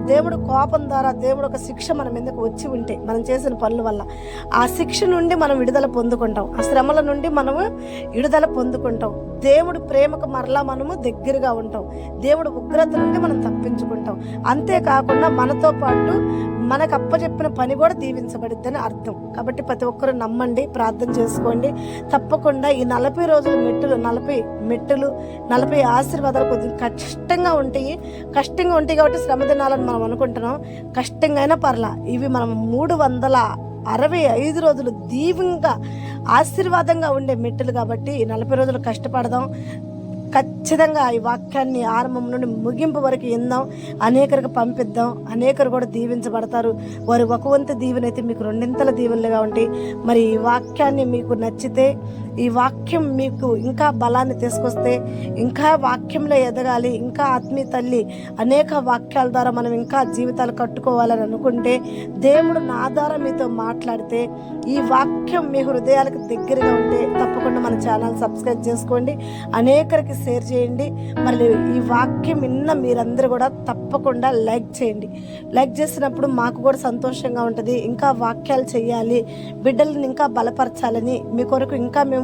దేవుడు కోపం ద్వారా దేవుడు ఒక శిక్ష మనం ఎందుకు వచ్చి ఉంటే మనం చేసిన పనుల వల్ల ఆ శిక్ష నుండి మనం విడుదల పొందుకుంటాం, ఆ శ్రమల నుండి మనము విడుదల పొందుకుంటాం. దేవుడు ప్రేమకు మరలా మనము దగ్గరగా ఉంటాం, దేవుడు ఉగ్రత నుండి మనం తప్పించుకుంటాం. అంతేకాకుండా మనతో పాటు మనకు అప్పచెప్పిన పని కూడా దీవించబడిద్దని అర్థం. కాబట్టి ప్రతి ఒక్కరు నమ్మండి, ప్రార్థన చేసుకోండి. తప్పకుండా ఈ 40 రోజుల 40 మెట్టులు 40 ఆశీర్వాదాలు కొద్దిగా కష్టంగా ఉంటాయి కాబట్టి శ్రమ దినాలని మనం అనుకుంటున్నాం. కష్టంగా అయినా పర్లా, ఇవి మనం 365 రోజులు దీవంగా ఆశీర్వాదంగా ఉండే మెట్టులు కాబట్టి ఈ 40 రోజులు కష్టపడదాం. ఖచ్చితంగా ఈ వాక్యాన్ని ఆరంభం నుండి ముగింపు వరకు విందాం, అనేకరికి పంపిద్దాం. అనేకరు కూడా దీవించబడతారు. వారు ఒక వంతు దీవెనైతే మీకు రెండింతల దీవెనలుగా ఉంటాయి. మరి ఈ వాక్యాన్ని మీకు నచ్చితే, ఈ వాక్యం మీకు ఇంకా బలాన్ని తీసుకొస్తే, ఇంకా వాక్యంలో ఎదగాలి, ఇంకా ఆత్మీయ తల్లి అనేక వాక్యాల ద్వారా మనం ఇంకా జీవితాలు కట్టుకోవాలని అనుకుంటే, దేవుడు నా ద్వారా మీతో మాట్లాడితే, ఈ వాక్యం మీ హృదయాలకు దగ్గరగా ఉంటే తప్పకుండా మన ఛానల్ సబ్స్క్రైబ్ చేసుకోండి, అనేకరికి షేర్ చేయండి. మరి ఈ వాక్యం విన్న మీరందరూ కూడా తప్పకుండా లైక్ చేయండి. లైక్ చేసినప్పుడు మాకు కూడా సంతోషంగా ఉంటుంది. ఇంకా వాక్యాలు చేయాలి, బిడ్డలను ఇంకా బలపరచాలని మీ కొరకు ఇంకా మేము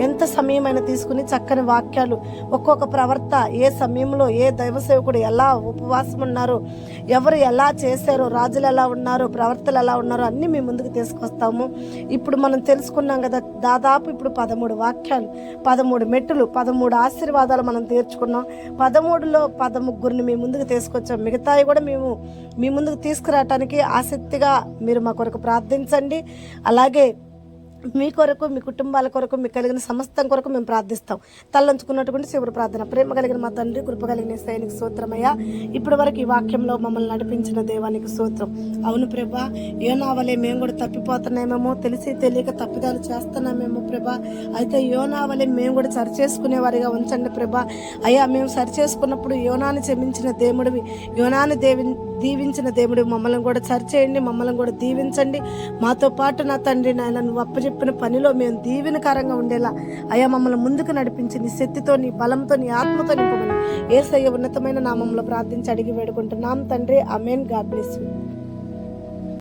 ఎంత సమయమైనా తీసుకుని చక్కని వాక్యాలు, ఒక్కొక్క ప్రవర్త ఏ సమయంలో ఏ దైవ సేవకుడు ఎలా ఉపవాసం ఉన్నారో, ఎవరు ఎలా చేశారో, రాజులు ఎలా ఉన్నారో, ప్రవర్తలు ఎలా ఉన్నారో అన్నీ మీ ముందుకు తీసుకొస్తాము. ఇప్పుడు మనం తెలుసుకున్నాం కదా, దాదాపు ఇప్పుడు 13 వాక్యాలు, 13 మెట్టులు, 13 ఆశీర్వాదాలు మనం తీర్చుకున్నాం. 13లో 13 మీ ముందుకు తీసుకొచ్చాం. మిగతాయి కూడా మేము మీ ముందుకు తీసుకురావటానికి ఆసక్తిగా మీరు మా కొరకు ప్రార్థించండి. అలాగే మీ కొరకు, మీ కుటుంబాల కొరకు, మీకు కలిగిన సమస్తం కొరకు మేము ప్రార్థిస్తాం. తలంచుకున్నటువంటి శివుడు ప్రార్థన. ప్రేమ కలిగిన మా తండ్రి, కృప కలిగిన యేసయ్యకు స్తోత్రమయ్యా. ఇప్పటి వరకు ఈ వాక్యంలో మమ్మల్ని నడిపించిన దేవానికి స్తోత్రం. అవును ప్రభా, యోనావలే మేము కూడా తప్పిపోతున్నామేమో, తెలిసి తెలియక తప్పిదాలు చేస్తున్నామేమో ప్రభా. అయితే యోనావలే మేము కూడా సరిచేసుకునే వారిగా ఉంచండి ప్రభా. అయ్యా, మేము సరిచేసుకున్నప్పుడు యోనాని క్షమించిన దేవుడివి, యోనాని దీవించిన దేవుడు మమ్మల్ని కూడా సరిచేయండి, మమ్మల్ని కూడా దీవించండి. మాతో పాటు నా తండ్రి నాయన, నువ్వు అప్పచెప్పిన పనిలో మేము దీవెనకరంగా ఉండేలా అయ్యా మమ్మల్ని ముందుకు నడిపించి నీ శక్తితో, నీ బలంతో, నీ ఆత్మతో నింపమని యేసయ్య ఉన్నతమైన నామంలో ప్రార్థించి అడిగి వేడుకుంటున్నాం తండ్రి. ఆమేన్. God bless you.